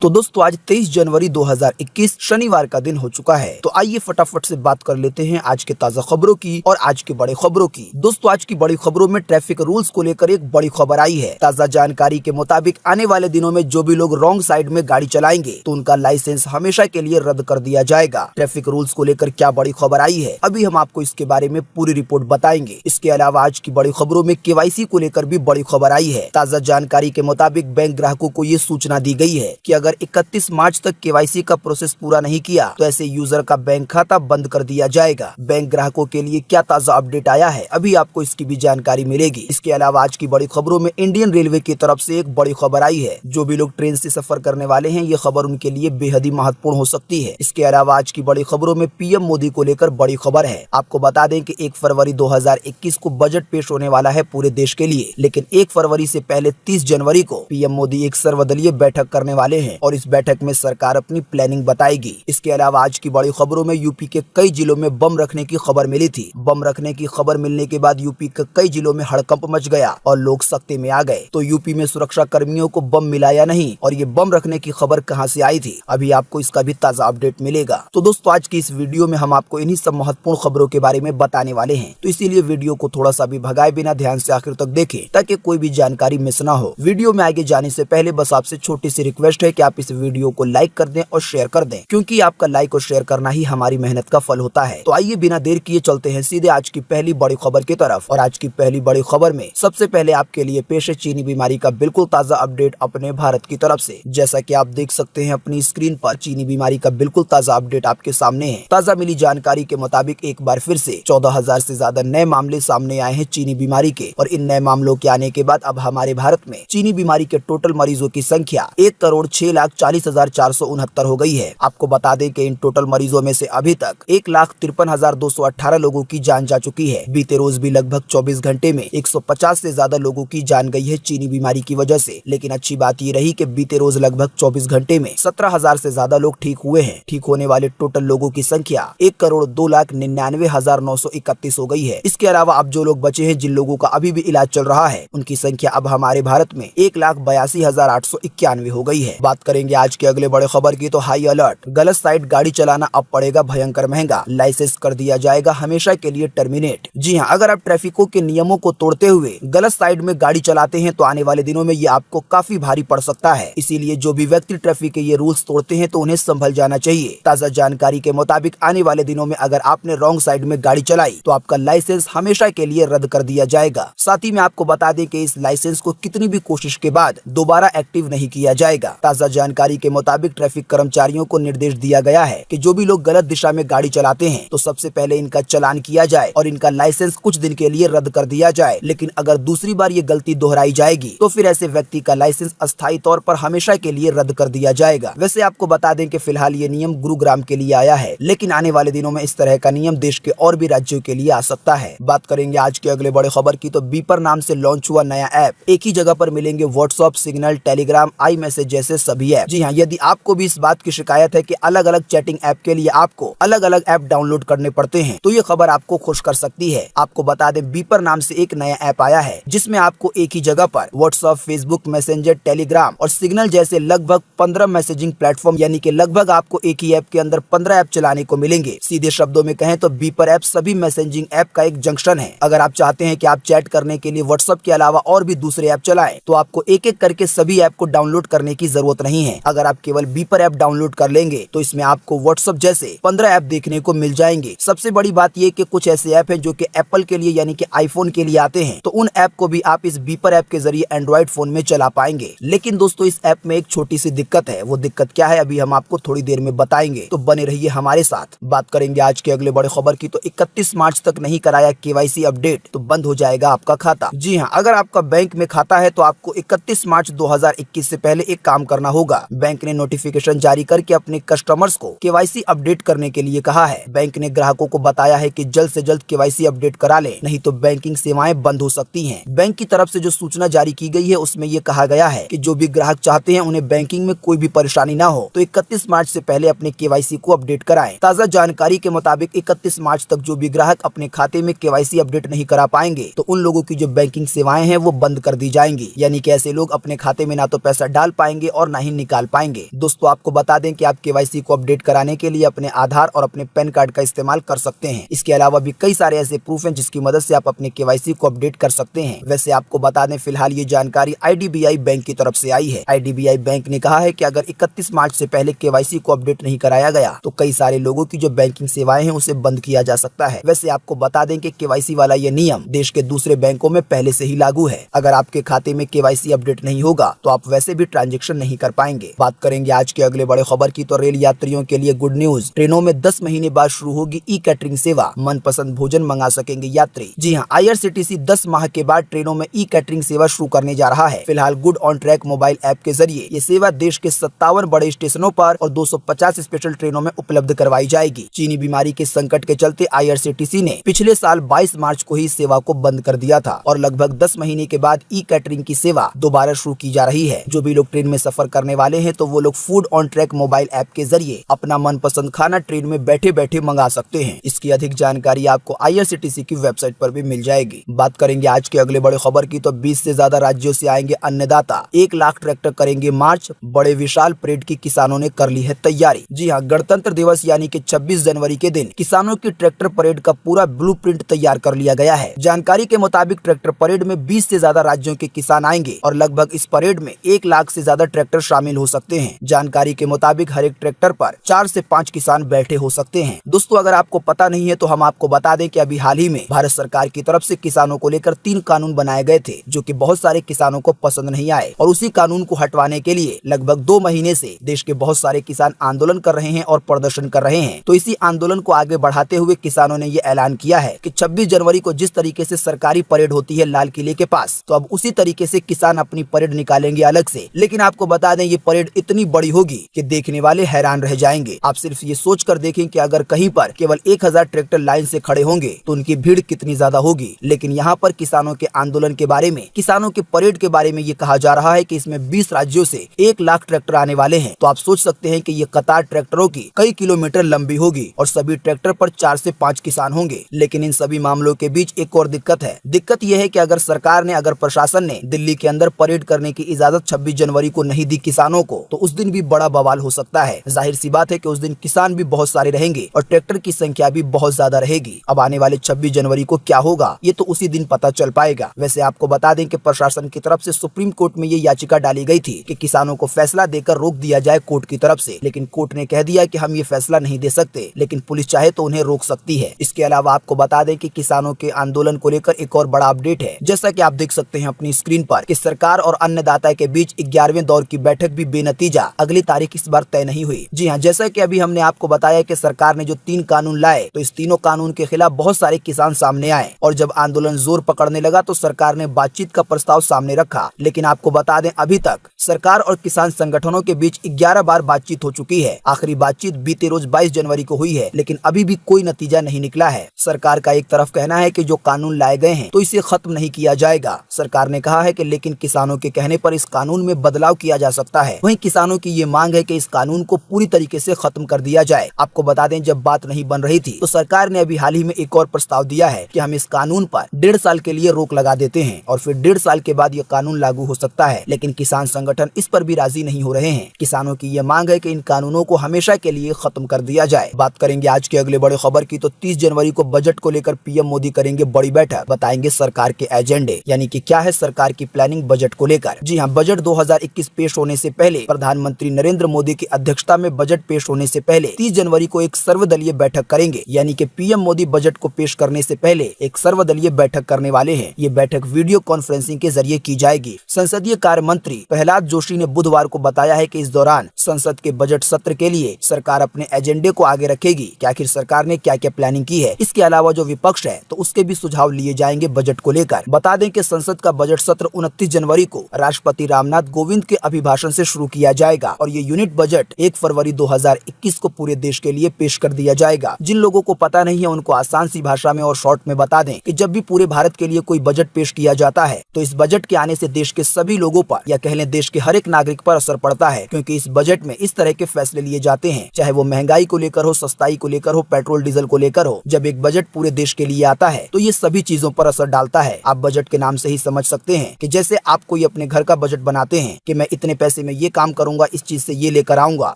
तो दोस्तों आज 23 जनवरी 2021 शनिवार का दिन हो चुका है। तो आइए फटाफट से बात कर लेते हैं आज के ताजा खबरों की और आज की बड़ी खबरों की। दोस्तों आज की बड़ी खबरों में ट्रैफिक रूल्स को लेकर एक बड़ी खबर आई है। ताजा जानकारी के मुताबिक आने वाले दिनों में जो भी लोग रॉन्ग साइड में गाड़ी चलाएंगे तो उनका लाइसेंस हमेशा के लिए रद्द कर दिया जाएगा। ट्रैफिक रूल्स को लेकर क्या बड़ी खबर आई है, अभी हम आपको इसके बारे में पूरी रिपोर्ट बताएंगे। इसके अलावा आज की बड़ी खबरों में केवाईसी को लेकर भी बड़ी खबर आई है। ताजा जानकारी के मुताबिक बैंक ग्राहकों को ये सूचना दी गई है कि अगर 31 मार्च तक केवाईसी का प्रोसेस पूरा नहीं किया तो ऐसे यूजर का बैंक खाता बंद कर दिया जाएगा। बैंक ग्राहकों के लिए क्या ताजा अपडेट आया है, अभी आपको इसकी भी जानकारी मिलेगी। इसके अलावा आज की बड़ी खबरों में इंडियन रेलवे की तरफ से एक बड़ी खबर आई है। जो भी लोग ट्रेन से सफर करने वाले हैं, ये खबर उनके लिए बेहद ही महत्वपूर्ण हो सकती है। इसके अलावा आज की बड़ी खबरों में पीएम मोदी को लेकर बड़ी खबर है। आपको बता दें कि 1 फरवरी 2021 को बजट पेश होने वाला है पूरे देश के लिए, लेकिन 1 फरवरी से पहले 30 जनवरी को पीएम मोदी एक सर्वदलीय बैठक करने वाले हैं और इस बैठक में सरकार अपनी प्लानिंग बताएगी। इसके अलावा आज की बड़ी खबरों में यूपी के कई जिलों में बम रखने की खबर मिली थी। बम रखने की खबर मिलने के बाद यूपी के कई जिलों में हड़कंप मच गया और लोग सख्ते में आ गए। तो यूपी में सुरक्षा कर्मियों को बम मिला या नहीं और ये बम रखने की खबर कहां से आई थी, अभी आपको इसका भी ताजा अपडेट मिलेगा। तो दोस्तों आज की इस वीडियो में हम आपको इन्हीं सब महत्वपूर्ण खबरों के बारे में बताने वाले हैं, तो इसीलिए वीडियो को थोड़ा सा भी भगाए बिना ध्यान से आखिर तक देखें ताकि कोई भी जानकारी मिस ना हो। वीडियो में आगे जाने से पहले बस आपसे छोटी सी रिक्वेस्ट है कि आप इस वीडियो को लाइक कर दें और शेयर कर दें, क्योंकि आपका लाइक और शेयर करना ही हमारी मेहनत का फल होता है। तो आइए बिना देर किए चलते हैं सीधे आज की पहली बड़ी खबर की तरफ। और आज की पहली बड़ी खबर में सबसे पहले आपके लिए पेश है चीनी बीमारी का बिल्कुल ताजा अपडेट अपने भारत की तरफ से। जैसा कि आप देख सकते हैं अपनी स्क्रीन पर, चीनी बीमारी का बिल्कुल ताजा अपडेट आपके सामने है। ताजा मिली जानकारी के मुताबिक एक बार फिर से 14,000 से ज्यादा नए मामले सामने आए हैं चीनी बीमारी के, और इन नए मामलों के आने के बाद अब हमारे भारत में चीनी बीमारी के टोटल मरीजों की संख्या 1,06,40,469 हो गई है। आपको बता दें कि इन टोटल मरीजों में से अभी तक 1,53,218 लोगों की जान जा चुकी है। बीते रोज भी लगभग 24 घंटे में 150 से ज्यादा लोगों की जान गई है चीनी बीमारी की वजह से। लेकिन अच्छी बात ये रही कि बीते रोज लगभग 24 घंटे में 17,000 से ज्यादा लोग ठीक हुए हैं। ठीक होने वाले टोटल लोगों की संख्या 1,02,99,931 हो गई है। इसके अलावा अब जो लोग बचे हैं, जिन लोगों का अभी भी इलाज चल रहा है, उनकी संख्या अब हमारे भारत में 1,82,891 हो गई है। बात करेंगे आज के अगले बड़े खबर की, तो हाई अलर्ट, गलत साइड गाड़ी चलाना अब पड़ेगा भयंकर महंगा, लाइसेंस कर दिया जाएगा हमेशा के लिए टर्मिनेट। जी हाँ, अगर आप ट्रैफिकों के नियमों को तोड़ते हुए गलत साइड में गाड़ी चलाते हैं तो आने वाले दिनों में ये आपको काफी भारी पड़ सकता है। इसीलिए जो भी व्यक्ति ट्रैफिक के ये रूल्स तोड़ते हैं तो उन्हें संभल जाना चाहिए। ताजा जानकारी के मुताबिक आने वाले दिनों में अगर आपने रॉन्ग साइड में गाड़ी चलाई तो आपका लाइसेंस हमेशा के लिए रद्द कर दिया जाएगा। साथ ही में आपको बता दें कि इस लाइसेंस को कितनी भी कोशिश के बाद दोबारा एक्टिव नहीं किया जाएगा। ताजा जानकारी के मुताबिक ट्रैफिक कर्मचारियों को निर्देश दिया गया है कि जो भी लोग गलत दिशा में गाड़ी चलाते हैं तो सबसे पहले इनका चालान किया जाए और इनका लाइसेंस कुछ दिन के लिए रद्द कर दिया जाए। लेकिन अगर दूसरी बार ये गलती दोहराई जाएगी तो फिर ऐसे व्यक्ति का लाइसेंस अस्थायी तौर पर हमेशा के लिए रद्द कर दिया जाएगा। वैसे आपको बता दें कि फिलहाल ये नियम गुरुग्राम के लिए आया है, लेकिन आने वाले दिनों में इस तरह का नियम देश के और भी राज्यों के लिए आ सकता है। बात करेंगे आज के अगले बड़े खबर की, तो बीपर नाम से लॉन्च हुआ नया ऐप। एक ही जगह पर मिलेंगे WhatsApp, signal, Telegram, I message जैसे सभी ऐप। जी हाँ, यदि आपको भी इस बात की शिकायत है कि अलग अलग चैटिंग ऐप के लिए आपको अलग अलग ऐप डाउनलोड करने पड़ते हैं, तो ये खबर आपको खुश कर सकती है। आपको बता दें बीपर नाम से एक नया ऐप आया है जिसमें आपको एक ही जगह पर व्हाट्सएप, फेसबुक, मैसेंजर, टेलीग्राम और सिग्नल जैसे लगभग 15 मैसेजिंग प्लेटफॉर्म, यानी कि लगभग आपको एक ही ऐप के अंदर 15 ऐप चलाने को मिलेंगे। सीधे शब्दों में कहें तो बीपर ऐप सभी मैसेजिंग ऐप का एक जंक्शन है। अगर आप चाहते हैं कि आप चैट करने के लिए व्हाट्सएप के अलावा और भी दूसरे ऐप चलाएं, तो आपको एक एक करके सभी ऐप को डाउनलोड करने की जरूरत नहीं है। अगर आप केवल बीपर ऐप डाउनलोड कर लेंगे तो इसमें आपको व्हाट्सएप जैसे 15 ऐप देखने को मिल जाएंगे। सबसे बड़ी बात यह कि कुछ ऐसे ऐप हैं जो कि एप्पल के लिए यानी कि आईफोन के लिए आते हैं, तो उन ऐप को भी आप इस बीपर ऐप के जरिए एंड्रॉइड फोन में चला पाएंगे। लेकिन दोस्तों इस ऐप में एक छोटी सी दिक्कत है। वो दिक्कत क्या है, अभी हम आपको थोड़ी देर में बताएंगे, तो बने रहिए हमारे साथ। बात करेंगे आज के अगले बड़े खबर की, तो 31 मार्च तक नहीं कराया केवाईसी अपडेट तो बंद हो जाएगा आपका खाता। जी हाँ, अगर आपका बैंक में खाता है तो आपको 31 मार्च 2021 से पहले एक काम करना होगा। बैंक ने नोटिफिकेशन जारी करके अपने कस्टमर्स को केवाईसी अपडेट करने के लिए कहा है। बैंक ने ग्राहकों को बताया है कि जल्द से जल्द केवाईसी अपडेट करा लें, नहीं तो बैंकिंग सेवाएं बंद हो सकती हैं। बैंक की तरफ से जो सूचना जारी की गई है उसमें ये कहा गया है कि जो भी ग्राहक चाहते हैं उन्हें बैंकिंग में कोई भी परेशानी ना हो तो 31 मार्च से पहले अपने केवाईसी को अपडेट कराएं। ताजा जानकारी के मुताबिक 31 मार्च तक जो भी ग्राहक अपने खाते में केवाईसी अपडेट नहीं करा पाएंगे तो उन लोगों की जो बैंकिंग सेवाएं हैं वो बंद कर दी जाएंगी। यानी कि ऐसे लोग अपने खाते में ना तो पैसा डाल पाएंगे और ना ही नहीं निकाल पाएंगे। दोस्तों आपको बता दें कि आप केवाईसी को अपडेट कराने के लिए अपने आधार और अपने पैन कार्ड का इस्तेमाल कर सकते हैं। इसके अलावा भी कई सारे ऐसे प्रूफ हैं जिसकी मदद से आप अपने केवाईसी को अपडेट कर सकते हैं। वैसे आपको बता दें फिलहाल ये जानकारी IDBI बैंक की तरफ से आई है। IDBI बैंक ने कहा है कि अगर 31 मार्च से पहले केवाईसी को अपडेट नहीं कराया गया तो कई सारे लोगों की जो बैंकिंग सेवाएं हैं उसे बंद किया जा सकता है। वैसे आपको बता दें कि केवाईसी वाला ये नियम देश के दूसरे बैंकों में पहले से ही लागू है। अगर आपके खाते में केवाईसी अपडेट नहीं होगा तो आप वैसे भी ट्रांजैक्शन नहीं कर पाएंगे। बात करेंगे आज के अगले बड़े खबर की तो रेल यात्रियों के लिए गुड न्यूज। ट्रेनों में 10 महीने बाद शुरू होगी ई-कैटरिंग सेवा, मनपसंद भोजन मंगा सकेंगे यात्री। जी हां, IRCTC 10 माह के बाद ट्रेनों में ई-कैटरिंग सेवा शुरू करने जा रहा है। फिलहाल good on track mobile app के जरिए ये सेवा देश के 57 बड़े स्टेशनों पर और 250 स्पेशल ट्रेनों में उपलब्ध करवाई जाएगी। चीनी बीमारी के संकट के चलते IRCTC ने पिछले साल 22 मार्च को ही सेवा को बंद कर दिया था और लगभग 10 महीने के बाद ई-कैटरिंग की सेवा दोबारा शुरू की जा रही है। जो भी लोग ट्रेन में सफर करने वाले हैं तो वो लोग food on track mobile app के जरिए अपना मनपसंद खाना ट्रेन में बैठे बैठे मंगा सकते हैं। इसकी अधिक जानकारी आपको IRCTC की वेबसाइट पर भी मिल जाएगी। बात करेंगे आज के अगले बड़े खबर की तो 20 से ज्यादा राज्यों से आएंगे अन्नदाता, 1 लाख ट्रैक्टर करेंगे मार्च। बड़े विशाल परेड की किसानों ने कर ली है तैयारी। जी हाँ, गणतंत्र दिवस यानी कि 26 जनवरी के दिन किसानों की ट्रैक्टर परेड का पूरा ब्लूप्रिंट तैयार कर लिया गया है। जानकारी के मुताबिक ट्रैक्टर परेड में 20 से ज्यादा राज्यों के किसान आएंगे और लगभग इस परेड में 1 लाख से ज्यादा ट्रैक्टर शामिल हो सकते हैं। जानकारी के मुताबिक हर एक ट्रैक्टर पर 4 से 5 किसान बैठे हो सकते हैं। दोस्तों अगर आपको पता नहीं है तो हम आपको बता दें कि अभी हाल ही में भारत सरकार की तरफ से किसानों को लेकर 3 कानून बनाए गए थे जो कि बहुत सारे किसानों को पसंद नहीं आए और उसी कानून को हटवाने के लिए लगभग 2 महीने से देश के बहुत सारे किसान आंदोलन कर रहे हैं और प्रदर्शन कर रहे हैं। तो इसी आंदोलन को आगे बढ़ाते हुए किसानों ने ये ऐलान किया है कि 26 जनवरी को जिस तरीके से सरकारी परेड होती है लाल किले के पास, तो अब उसी तरीके से किसान अपनी परेड निकालेंगे अलग से। लेकिन आपको बता दें ये परेड इतनी बड़ी होगी कि देखने वाले हैरान रह जाएंगे। आप सिर्फ ये सोच कर देखें कि अगर कहीं पर केवल 1000 ट्रैक्टर लाइन से खड़े होंगे तो उनकी भीड़ कितनी ज्यादा होगी। लेकिन यहाँ पर किसानों के आंदोलन के बारे में, किसानों के परेड के बारे में ये कहा जा रहा है कि इसमें 20 राज्यों से 1 लाख ट्रैक्टर आने वाले हैं। तो आप सोच सकते हैं कि ये कतार ट्रैक्टरों की कई किलोमीटर लंबी होगी और सभी ट्रैक्टर पर 4 से 5 किसान होंगे। लेकिन इन सभी मामलों के बीच एक और दिक्कत है। दिक्कत यह है कि अगर सरकार ने, अगर प्रशासन ने दिल्ली के अंदर परेड करने की इजाजत 26 जनवरी को नहीं दी किसानों को, तो उस दिन भी बड़ा बवाल हो सकता है। जाहिर सी बात है कि उस दिन किसान भी बहुत सारे रहेंगे और ट्रैक्टर की संख्या भी बहुत ज्यादा रहेगी। अब आने वाले 26 जनवरी को क्या होगा ये तो उसी दिन पता चल पाएगा। वैसे आपको बता दें कि प्रशासन की तरफ से सुप्रीम कोर्ट में ये याचिका डाली गई थी कि किसानों को फैसला देकर रोक दिया जाए कोर्ट की तरफ से, लेकिन कोर्ट ने कह दिया कि हम ये फैसला नहीं दे सकते, लेकिन पुलिस चाहे तो उन्हें रोक सकती है। इसके अलावा आपको बता दें कि किसानों के आंदोलन को लेकर एक और बड़ा अपडेट है। जैसा कि आप देख सकते हैं अपनी स्क्रीन पर कि सरकार और अन्नदाता के बीच 11वें दौर की बैठक भी बेनतीजा, अगली तारीख इस बार तय नहीं हुई। जी हाँ, जैसा कि अभी हमने आपको बताया कि सरकार ने जो 3 कानून लाए तो इस तीनों कानून के खिलाफ बहुत सारे किसान सामने आए और जब आंदोलन जोर पकड़ने लगा तो सरकार ने बातचीत का प्रस्ताव सामने रखा। लेकिन आपको बता दें अभी तक सरकार और किसान संगठनों के बीच 11 बार बातचीत हो चुकी है। आखिरी बातचीत बीते रोज 22 जनवरी को हुई है, लेकिन अभी भी कोई नतीजा नहीं निकला है। सरकार का एक तरफ कहना है कि जो कानून लाए गए हैं तो इसे खत्म नहीं किया जाएगा। सरकार ने कहा है कि लेकिन किसानों के कहने पर इस कानून में बदलाव किया जा सकता है। वहीं किसानों की ये मांग है कि इस कानून को पूरी तरीके से खत्म कर दिया जाए। आपको बता दें जब बात नहीं बन रही थी तो सरकार ने अभी हाल ही में एक और प्रस्ताव दिया है कि हम इस कानून पर 1.5 साल के लिए रोक लगा देते हैं और फिर 1.5 साल के बाद ये कानून लागू हो सकता है। लेकिन किसान संगठन इस पर भी राजी नहीं हो रहे हैं। किसानों की ये मांग है कि इन कानूनों को हमेशा के लिए खत्म कर दिया जाए। बात करेंगे आज के अगले बड़े खबर की तो 30 जनवरी को बजट को लेकर पीएम मोदी करेंगे बड़ी बैठक, बताएंगे सरकार के एजेंडे, यानी कि क्या है सरकार की प्लानिंग बजट को लेकर। जी हाँ, बजट 2021 पेश होने से पहले प्रधानमंत्री नरेंद्र मोदी की अध्यक्षता में बजट पेश होने से पहले 30 जनवरी को एक सर्वदलीय बैठक करेंगे, यानी कि पीएम मोदी बजट को पेश करने से पहले एक सर्वदलीय बैठक करने वाले हैं। ये बैठक वीडियो कॉन्फ्रेंसिंग के जरिए की जाएगी। संसदीय कार्य मंत्री प्रहलाद जोशी ने बुधवार को बताया है कि इस दौरान संसद के बजट सत्र के लिए सरकार अपने एजेंडे को आगे रखेगी कि आखिर सरकार ने क्या क्या प्लानिंग की है। इसके अलावा जो विपक्ष है तो उसके भी सुझाव लिए जाएंगे बजट को लेकर। बता दें कि संसद का बजट सत्र 29 जनवरी को राष्ट्रपति रामनाथ कोविंद के अभिभाषण से शुरू किया जाएगा और ये यूनिट बजट 1 फरवरी 2021 को पूरे देश के लिए पेश कर दिया जाएगा। जिन लोगों को पता नहीं है उनको आसान सी भाषा में और शॉर्ट में बता दें कि जब भी पूरे भारत के लिए कोई बजट पेश किया जाता है तो इस बजट के आने से देश के सभी लोगों पर या कह लें देश के हर एक नागरिक पर असर पड़ता है, क्योंकि इस बजट में इस तरह के फैसले लिए जाते हैं, चाहे वो महंगाई को लेकर हो, सस्ताई को लेकर हो, पेट्रोल डीजल को लेकर हो। जब एक बजट पूरे देश के लिए आता है तो ये सभी चीजों पर असर डालता है। आप बजट के नाम से ही समझ सकते हैं कि जैसे आप कोई अपने घर का बजट बनाते हैं कि मैं इतने पैसे से मैं ये काम करूंगा, इस चीज से ये लेकर आऊंगा।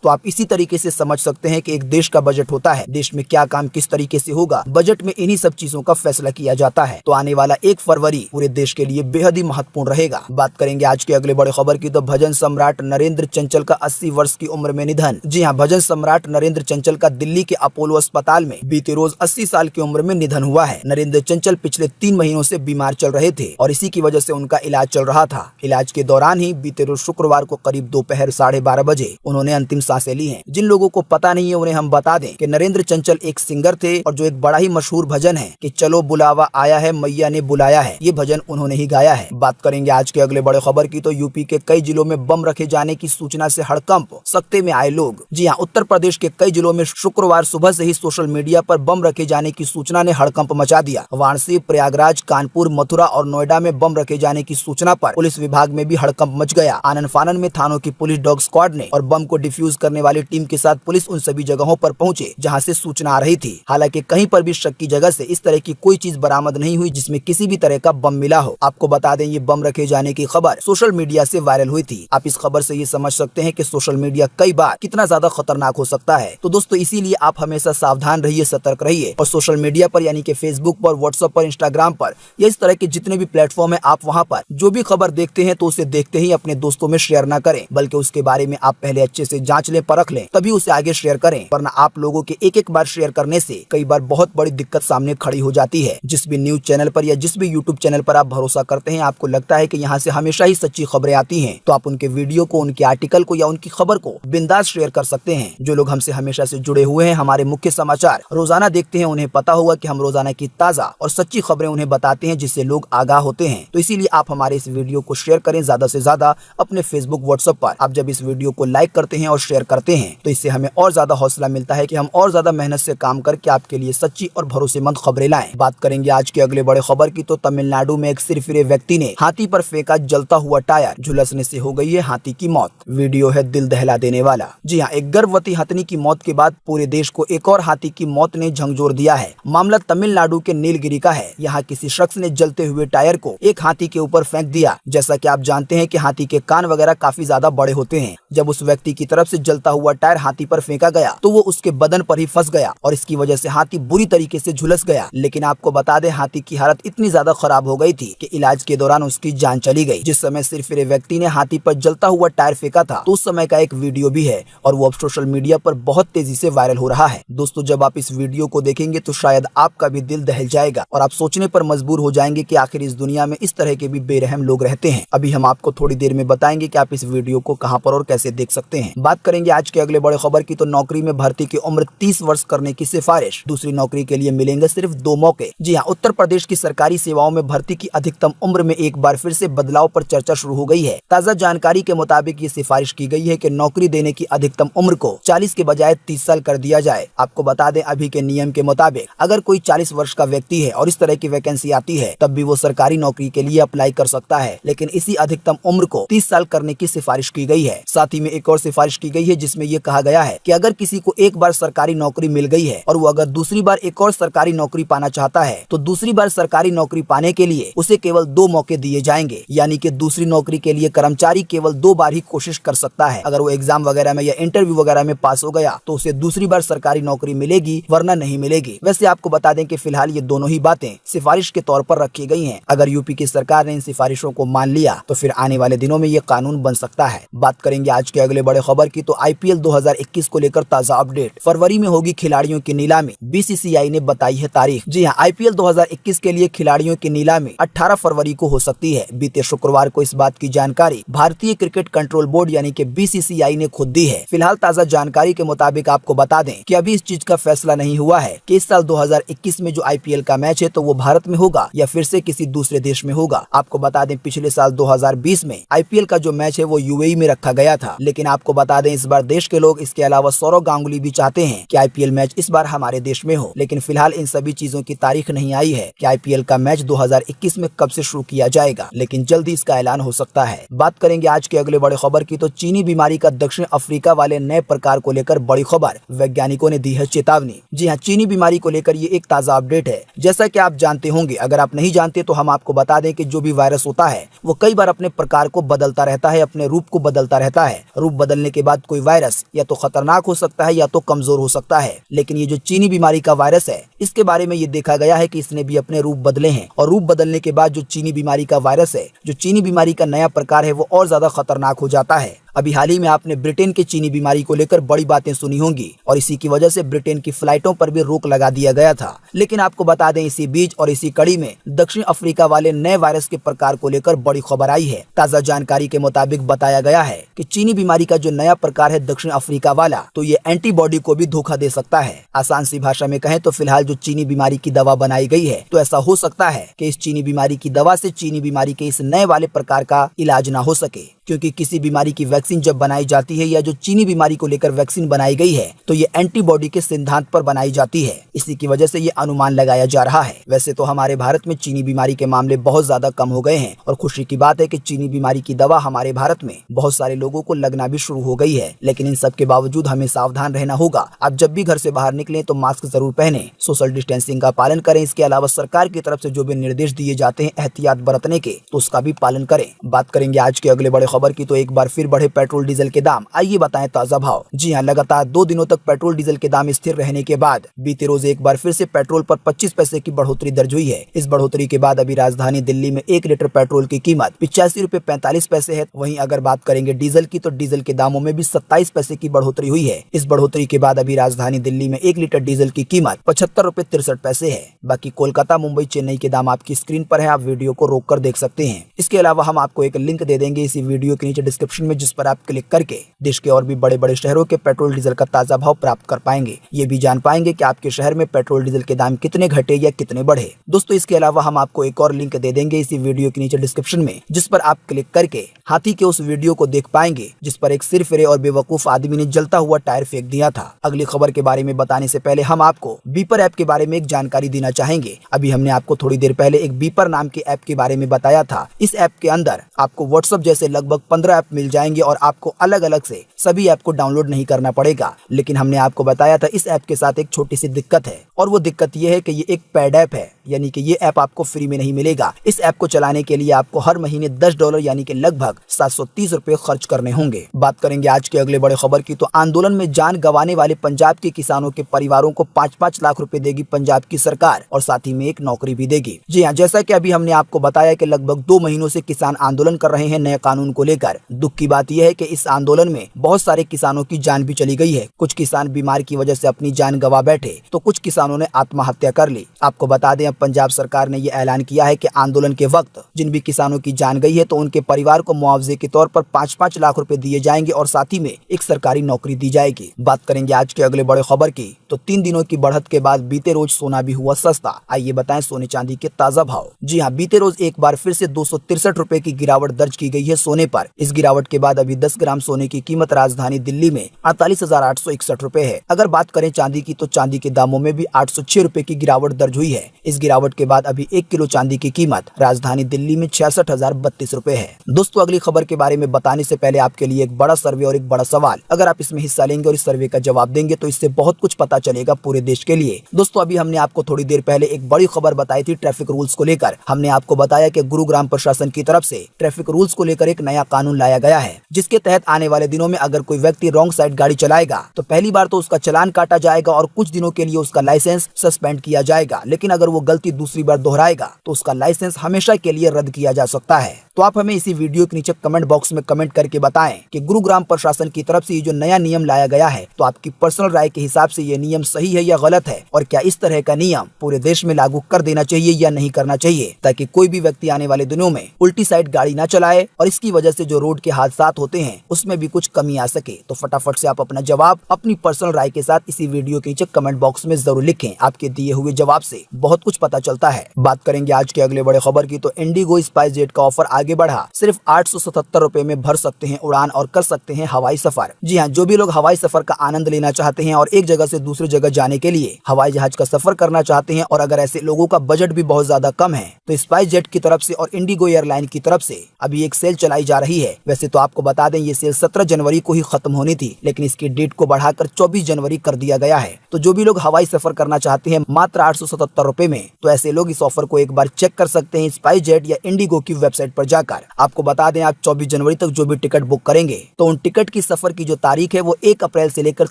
तो आप इसी तरीके से समझ सकते हैं कि एक देश का बजट होता है, देश में क्या काम किस तरीके से होगा, बजट में इन्हीं सब चीजों का फैसला किया जाता है। तो आने वाला 1 फरवरी पूरे देश के लिए बेहद ही महत्वपूर्ण रहेगा। बात करेंगे आज के अगले बड़े खबर की, तो भजन सम्राट नरेंद्र चंचल का 80 वर्ष की उम्र में निधन। जी हाँ, भजन सम्राट नरेंद्र चंचल का दिल्ली के अपोलो अस्पताल में बीते रोज 80 साल की उम्र में निधन हुआ है। नरेंद्र चंचल पिछले 3 महीनों से बीमार चल रहे थे और इसी की वजह से उनका इलाज चल रहा था। इलाज के दौरान ही बीते रोज शुक्रवार को करीब दोपहर 12:30 बजे उन्होंने अंतिम सांसें ली हैं। जिन लोगों को पता नहीं है उन्हें हम बता दें कि नरेंद्र चंचल एक सिंगर थे और जो एक बड़ा ही मशहूर भजन है कि चलो बुलावा आया है मैया ने बुलाया है, ये भजन उन्होंने ही गाया है। बात करेंगे आज के अगले बड़े खबर की, तो यूपी के कई जिलों में बम रखे जाने की सूचना से हड़कंप, सकते में आए लोग। जी हाँ, उत्तर प्रदेश के कई जिलों में शुक्रवार सुबह से ही सोशल मीडिया पर बम रखे जाने की सूचना ने हड़कंप मचा दिया। वाराणसी, प्रयागराज, कानपुर, मथुरा और नोएडा में बम रखे जाने की सूचना पर पुलिस विभाग में भी हड़कंप मच गया। आनन फानन में थानों की पुलिस डॉग स्क्वाड ने और बम को डिफ्यूज करने वाली टीम के साथ पुलिस उन सभी जगहों पर पहुंचे जहां से सूचना आ रही थी। हालांकि कहीं पर भी शक की जगह से इस तरह की कोई चीज बरामद नहीं हुई जिसमें किसी भी तरह का बम मिला हो। आपको बता दें, ये बम रखे जाने की खबर सोशल मीडिया से वायरल हुई थी। आप इस खबर से ये समझ सकते हैं कि सोशल मीडिया कई बार कितना ज्यादा खतरनाक हो सकता है। तो दोस्तों, इसीलिए आप हमेशा सावधान रहिए, सतर्क रहिए और सोशल मीडिया पर यानी कि फेसबुक पर, व्हाट्सएप पर, इंस्टाग्राम पर या इस तरह के जितने भी प्लेटफॉर्म है, आप वहां पर जो भी खबर देखते हैं तो उसे देखते ही अपने दोस्तों में शेयर ना करें, बल्कि उसके बारे में आप पहले अच्छे से जांच लें, परख लें, तभी उसे आगे शेयर करें। वरना आप लोगों के एक बार शेयर करने से कई बार बहुत बड़ी दिक्कत सामने खड़ी हो जाती है। जिस भी न्यूज चैनल पर या जिस भी यूट्यूब चैनल पर आप भरोसा करते हैं, आपको लगता है कि यहाँ से हमेशा ही सच्ची खबरें आती हैं, तो आप उनके वीडियो को, उनके आर्टिकल को या उनकी खबर को बिंदास शेयर कर सकते हैं। जो लोग हमसे हमेशा से जुड़े हुए हैं, हमारे मुख्य समाचार रोजाना देखते हैं, उन्हें पता होगा कि हम रोजाना की ताजा और सच्ची खबरें उन्हें बताते हैं, जिससे लोग आगाह होते हैं। तो इसीलिए आप हमारे इस वीडियो को शेयर करें ज्यादा से ज्यादा अपने फेसबुक, व्हाट्सएप पर। आप जब इस वीडियो को लाइक करते हैं और शेयर करते हैं तो इससे हमें और ज्यादा हौसला मिलता है कि हम और ज्यादा मेहनत से काम करके आपके लिए सच्ची और भरोसेमंद खबरें लाएं। बात करेंगे आज के अगले बड़े खबर की, तो तमिलनाडु में एक सिरफिरे व्यक्ति ने हाथी पर फेंका जलता हुआ टायर, झुलसने से हो गई है हाथी की मौत। वीडियो है दिल दहला देने वाला। जी हाँ, एक गर्भवती हथनी की मौत के बाद पूरे देश को एक और हाथी की मौत ने झंझोर दिया है। मामला तमिलनाडु के नीलगिरी का है। यहाँ किसी शख्स ने जलते हुए टायर को एक हाथी के ऊपर फेंक दिया। जैसा कि आप जानते हैं कि हाथी के कान वगैरह काफी ज्यादा बड़े होते हैं। जब उस व्यक्ति की तरफ से जलता हुआ टायर हाथी पर फेंका गया तो वो उसके बदन पर ही फंस गया और इसकी वजह से हाथी बुरी तरीके से झुलस गया। लेकिन आपको बता दें, हाथी की हालत इतनी ज्यादा खराब हो गई थी कि इलाज के दौरान उसकी जान चली गई। जिस समय सिरफिरे व्यक्ति ने हाथी पर जलता हुआ टायर फेंका था तो उस समय का एक वीडियो भी है और वो अब सोशल मीडिया पर बहुत तेजी से वायरल हो रहा है। दोस्तों, जब आप इस वीडियो को देखेंगे तो शायद आपका भी दिल दहल जाएगा और आप सोचने पर मजबूर हो जाएंगे कि आखिर इस दुनिया में इस तरह के भी बेरहम लोग रहते हैं। अभी हम आपको थोड़ी देर में बताएंगे कि आप इस वीडियो को कहां पर और कैसे देख सकते हैं। बात करेंगे आज के अगले बड़े खबर की, तो नौकरी में भर्ती की उम्र 30 वर्ष करने की सिफारिश। दूसरी नौकरी के लिए मिलेंगे सिर्फ 2 मौके। जी हाँ, उत्तर प्रदेश की सरकारी सेवाओं में भर्ती की अधिकतम उम्र में एक बार फिर से बदलाव पर चर्चा शुरू हो गई है। ताजा जानकारी के मुताबिक ये सिफारिश की गई है कि नौकरी देने की अधिकतम उम्र को 40 के बजाय 30 साल कर दिया जाए। आपको बता दें, अभी के नियम के मुताबिक अगर कोई 40 वर्ष का व्यक्ति है और इस तरह की वैकेंसी आती है तब भी वो सरकारी नौकरी के लिए अप्लाई कर सकता है, लेकिन इसी अधिकतम उम्र को 30 साल करने की सिफारिश की गई है। साथ ही में एक और सिफारिश की गई है जिसमें ये कहा गया है कि अगर किसी को एक बार सरकारी नौकरी मिल गई है और वो अगर दूसरी बार एक और सरकारी नौकरी पाना चाहता है तो दूसरी बार सरकारी नौकरी पाने के लिए उसे केवल 2 मौके दिए जाएंगे। यानी कि दूसरी नौकरी के लिए कर्मचारी केवल 2 बार ही कोशिश कर सकता है। अगर वो एग्जाम वगैरह में या इंटरव्यू वगैरह में पास हो गया तो उसे दूसरी बार सरकारी नौकरी मिलेगी, वरना नहीं मिलेगी। वैसे आपको बता दें कि फिलहाल ये दोनों ही बातें सिफारिश के तौर पर रखी गई हैं। अगर यूपी की सरकार ने इन सिफारिशों को मान लिया तो फिर आने वाले दिनों में ये कानून बन सकता है। बात करेंगे आज के अगले बड़े खबर की, तो आईपीएल 2021 को लेकर ताजा अपडेट। फरवरी में होगी खिलाड़ियों की नीलामी, बीसीसीआई ने बताई है तारीख। जी हाँ, आईपीएल 2021 के लिए खिलाड़ियों की नीलामी 18 फरवरी को हो सकती है। बीते शुक्रवार को इस बात की जानकारी भारतीय क्रिकेट कंट्रोल बोर्ड यानी कि बीसीसीआई ने खुद दी है। फिलहाल ताजा जानकारी के मुताबिक आपको बता दें कि अभी इस चीज का फैसला नहीं हुआ है कि इस साल 2021 में जो आईपीएल का मैच है तो वो भारत में होगा या फिर से किसी दूसरे देश में होगा। आपको बता दें, पिछले साल 2020 में आईपीएल का जो मैच है वो यूएई में रखा गया था, लेकिन आपको बता दें इस बार देश के लोग, इसके अलावा सौरव गांगुली भी चाहते हैं कि आईपीएल मैच इस बार हमारे देश में हो। लेकिन फिलहाल इन सभी चीजों की तारीख नहीं आई है कि आईपीएल का मैच 2021 में कब से शुरू किया जाएगा, लेकिन जल्दी इसका ऐलान हो सकता है। बात करेंगे आज के अगले बड़े खबर की, तो चीनी बीमारी का दक्षिण अफ्रीका वाले नए प्रकार को लेकर बड़ी खबर, वैज्ञानिकों ने दी है चेतावनी। जी हाँ, चीनी बीमारी को लेकर ये एक ताजा अपडेट है। जैसा कि आप जानते होंगे, अगर आप नहीं जानते तो हम आपको बता दें कि जो भी वायरस होता है वो कई बार अपने प्रकार को बदलता रहता है, अपने रूप को बदलता रहता है। रूप बदलने के बाद कोई वायरस या तो खतरनाक हो सकता है या तो कमजोर हो सकता है। लेकिन ये जो चीनी बीमारी का वायरस है, इसके बारे में ये देखा गया है कि इसने भी अपने रूप बदले हैं और रूप बदलने के बाद जो चीनी बीमारी का वायरस है, जो चीनी बीमारी का नया प्रकार है, वो और ज्यादा खतरनाक हो जाता है। अभी हाल ही में आपने ब्रिटेन के चीनी बीमारी को लेकर बड़ी बातें सुनी होंगी और इसी की वजह से ब्रिटेन की फ्लाइटों पर भी रोक लगा दिया गया था। लेकिन आपको बता दें, इसी बीच और इसी कड़ी में दक्षिण अफ्रीका वाले नए वायरस के प्रकार को लेकर बड़ी खबर आई है। ताजा जानकारी के मुताबिक बताया गया है कि चीनी बीमारी का जो नया प्रकार है दक्षिण अफ्रीका वाला, तो ये एंटीबॉडी को भी धोखा दे सकता है। आसान सी भाषा में कहें तो फिलहाल जो चीनी बीमारी की दवा बनाई गई है, तो ऐसा हो सकता है कि इस चीनी बीमारी की दवा से चीनी बीमारी के इस नए वाले प्रकार का इलाज ना हो सके, क्योंकि किसी बीमारी की वैक्सीन जब बनाई जाती है या जो चीनी बीमारी को लेकर वैक्सीन बनाई गई है, तो ये एंटीबॉडी के सिद्धांत पर बनाई जाती है। इसी की वजह से ये अनुमान लगाया जा रहा है। वैसे तो हमारे भारत में चीनी बीमारी के मामले बहुत ज्यादा कम हो गए हैं और खुशी की बात है कि चीनी बीमारी की दवा हमारे भारत में बहुत सारे लोगों को लगना भी शुरू हो गई है। लेकिन इन सब के बावजूद हमें सावधान रहना होगा। आप जब भी घर से बाहर निकलें तो मास्क जरूर पहने, सोशल डिस्टेंसिंग का पालन करें। इसके अलावा सरकार की तरफ से जो भी निर्देश दिए जाते हैं एहतियात बरतने के, तो उसका भी पालन करें। बात करेंगे आज के अगले बड़े खबर की, तो एक बार फिर बढ़े पेट्रोल डीजल के दाम। आइए बताएं ताजा भाव। जी हां, लगातार 2 दिनों तक पेट्रोल डीजल के दाम स्थिर रहने के बाद बीते रोज एक बार फिर से पेट्रोल पर 25 पैसे की बढ़ोतरी दर्ज हुई है। इस बढ़ोतरी के बाद अभी राजधानी दिल्ली में 1 लीटर पेट्रोल की कीमत 85 रुपए 45 पैसे है। वहीं अगर बात करेंगे डीजल की, तो डीजल के दामों में भी 27 पैसे की बढ़ोतरी हुई है। इस बढ़ोतरी के बाद अभी राजधानी दिल्ली में 1 लीटर डीजल की कीमत 75 रुपए 63 पैसे है। बाकी कोलकाता, मुंबई, चेन्नई के दाम आपकी स्क्रीन पर है, आप वीडियो को रोक कर देख सकते हैं। इसके अलावा हम आपको एक लिंक दे देंगे इसी वीडियो के नीचे डिस्क्रिप्शन में, जिस पर आप क्लिक करके देश के और भी बड़े बड़े शहरों के पेट्रोल डीजल का ताजा भाव प्राप्त कर पाएंगे। ये भी जान पाएंगे कि आपके शहर में पेट्रोल डीजल के दाम कितने घटे या कितने बढ़े। दोस्तों, इसके अलावा हम आपको एक और लिंक दे देंगे इसी वीडियो के नीचे डिस्क्रिप्शन में, जिस पर आप क्लिक करके हाथी के उस वीडियो को देख पाएंगे जिस पर एक सिरफिरे और बेवकूफ आदमी ने जलता हुआ टायर फेंक दिया था। अगली खबर के बारे में बताने से पहले हम आपको बीपर ऐप के बारे में एक जानकारी देना चाहेंगे। अभी हमने आपको थोड़ी देर पहले एक बीपर नाम के ऐप के बारे में बताया था। इस ऐप के अंदर आपको व्हाट्सएप जैसे लगभग 15 ऐप मिल जाएंगे और आपको अलग अलग से सभी ऐप को डाउनलोड नहीं करना पड़ेगा। लेकिन हमने आपको बताया था इस ऐप के साथ एक छोटी सी दिक्कत है, और वो दिक्कत ये है कि ये एक पेड ऐप है, यानी कि ये ऐप आपको फ्री में नहीं मिलेगा। इस ऐप को चलाने के लिए आपको हर महीने $10 यानी कि लगभग 730 रुपए खर्च करने होंगे। बात करेंगे आज के अगले बड़े खबर की, तो आंदोलन में जान गंवाने वाले पंजाब के किसानों के परिवारों को 5-5 लाख रुपए देगी पंजाब की सरकार और साथ ही में एक नौकरी भी देगी। जी हाँ, जैसा कि अभी हमने आपको बताया कि लगभग 2 महीनों से किसान आंदोलन कर रहे हैं नए कानून को लेकर। दुख की बात यह है कि इस आंदोलन में बहुत सारे किसानों की जान भी चली गई है। कुछ किसान बीमार की वजह से अपनी जान गंवा बैठे, तो कुछ किसानों ने आत्महत्या कर ली। आपको बता दें, अब पंजाब सरकार ने यह ऐलान किया है कि आंदोलन के वक्त जिन भी किसानों की जान गई है, तो उनके परिवार को मुआवजे के तौर पर 5-5 लाख रुपए दिए जाएंगे और साथ ही में एक सरकारी नौकरी दी जाएगी। बात करेंगे आज के अगले बड़े खबर की, तो 3 दिनों की बढ़त के बाद बीते रोज सोना भी हुआ सस्ता। आइए बताएं सोने चांदी के ताजा भाव। जी हाँ, बीते रोज एक बार फिर से 263 रुपए की गिरावट दर्ज की गई है सोने पर। इस गिरावट के बाद अभी 10 ग्राम सोने की कीमत राजधानी दिल्ली में 48,861 रुपए है। अगर बात करें चांदी की, तो चांदी के दामों में भी 806 रुपए की गिरावट दर्ज हुई है। इस गिरावट के बाद अभी 1 किलो चांदी की कीमत राजधानी दिल्ली में 66,032 रुपए है। दोस्तों, अगली खबर के बारे में बताने से पहले आपके लिए एक बड़ा सर्वे और एक बड़ा सवाल। अगर आप इसमें हिस्सा लेंगे और इस सर्वे का जवाब देंगे, तो इससे बहुत कुछ पता चलेगा पूरे देश के लिए। दोस्तों, अभी हमने आपको थोड़ी देर पहले एक बड़ी खबर बताई थी ट्रैफिक रूल्स को लेकर। हमने आपको बताया कि गुरुग्राम प्रशासन की तरफ से ट्रैफिक रूल्स को लेकर एक नया कानून लाया गया है, जिसके तहत आने वाले दिनों में अगर कोई व्यक्ति रॉन्ग साइड गाड़ी चलाएगा, तो पहली बार तो उसका चालान काटा जाएगा और कुछ दिनों के लिए उसका लाइसेंस सस्पेंड किया जाएगा। लेकिन अगर वो गलती दूसरी बार दोहराएगा, तो उसका लाइसेंस हमेशा के लिए रद्द किया जा सकता है। तो आप हमें इसी वीडियो के नीचे कमेंट बॉक्स में कमेंट करके बताएं कि गुरुग्राम प्रशासन की तरफ से ये जो नया नियम लाया गया है, तो आपकी पर्सनल राय के हिसाब से ये नियम सही है या गलत है, और क्या इस तरह का नियम पूरे देश में लागू कर देना चाहिए या नहीं करना चाहिए, ताकि कोई भी व्यक्ति आने वाले दिनों में उल्टी साइड गाड़ी ना चलाए और इसकी वजह से जो रोड के हादसा होते हैं उसमें भी कुछ कमी आ सके। तो फटाफट से आप अपना जवाब अपनी पर्सनल राय के साथ इसी वीडियो के नीचे कमेंट बॉक्स में जरूर लिखें। आपके दिए हुए जवाब से बहुत कुछ पता चलता है। बात करेंगे आज के अगले बड़े खबर की, तो इंडिगो स्पाइस जेट का ऑफर आगे बढ़ा। सिर्फ 877 रुपए में भर सकते हैं उड़ान और कर सकते हैं हवाई सफर। जी हाँ, जो भी लोग हवाई सफर का आनंद लेना चाहते हैं और एक जगह से दूसरी जगह जाने के लिए हवाई जहाज का सफर करना चाहते हैं, और अगर ऐसे लोगों का बजट भी बहुत ज्यादा कम है, तो स्पाइस जेट की तरफ से और इंडिगो एयरलाइन की तरफ से अभी एक सेल चलाई जा रही है। वैसे तो आपको बता दें, ये सेल 17 जनवरी को ही खत्म होनी थी, लेकिन इसकी डेट को बढ़ाकर 24 जनवरी कर दिया गया है। तो जो भी लोग हवाई सफर करना चाहते हैं मात्र 877 रुपए में, तो ऐसे लोग इस ऑफर को एक बार चेक कर सकते हैं स्पाइस जेट या इंडिगो की वेबसाइट पर जाकर। आपको बता दें, आप 24 जनवरी तक जो भी टिकट बुक करेंगे तो उन टिकट की सफर की जो तारीख है वो 1 अप्रैल से लेकर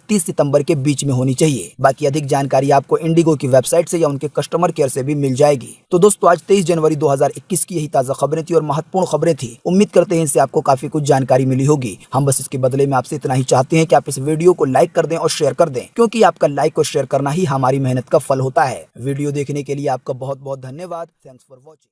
30 सितंबर के बीच में होनी चाहिए। बाकी अधिक जानकारी आपको इंडिगो की वेबसाइट से या उनके कस्टमर केयर से भी मिल जाएगी। तो दोस्तों, आज 23 जनवरी 2021 की यही ताजा खबरें थी और महत्वपूर्ण खबरें थी। उम्मीद करते हैं इससे आपको काफी कुछ जानकारी मिली होगी। हम बस इसके बदले में आपसे इतना ही चाहते हैं कि आप इस वीडियो को लाइक कर दें और शेयर कर दें, क्योंकि आपका लाइक और शेयर करना ही हमारी मेहनत का फल होता है। वीडियो देखने के लिए आपका बहुत बहुत धन्यवाद। Thanks for watching.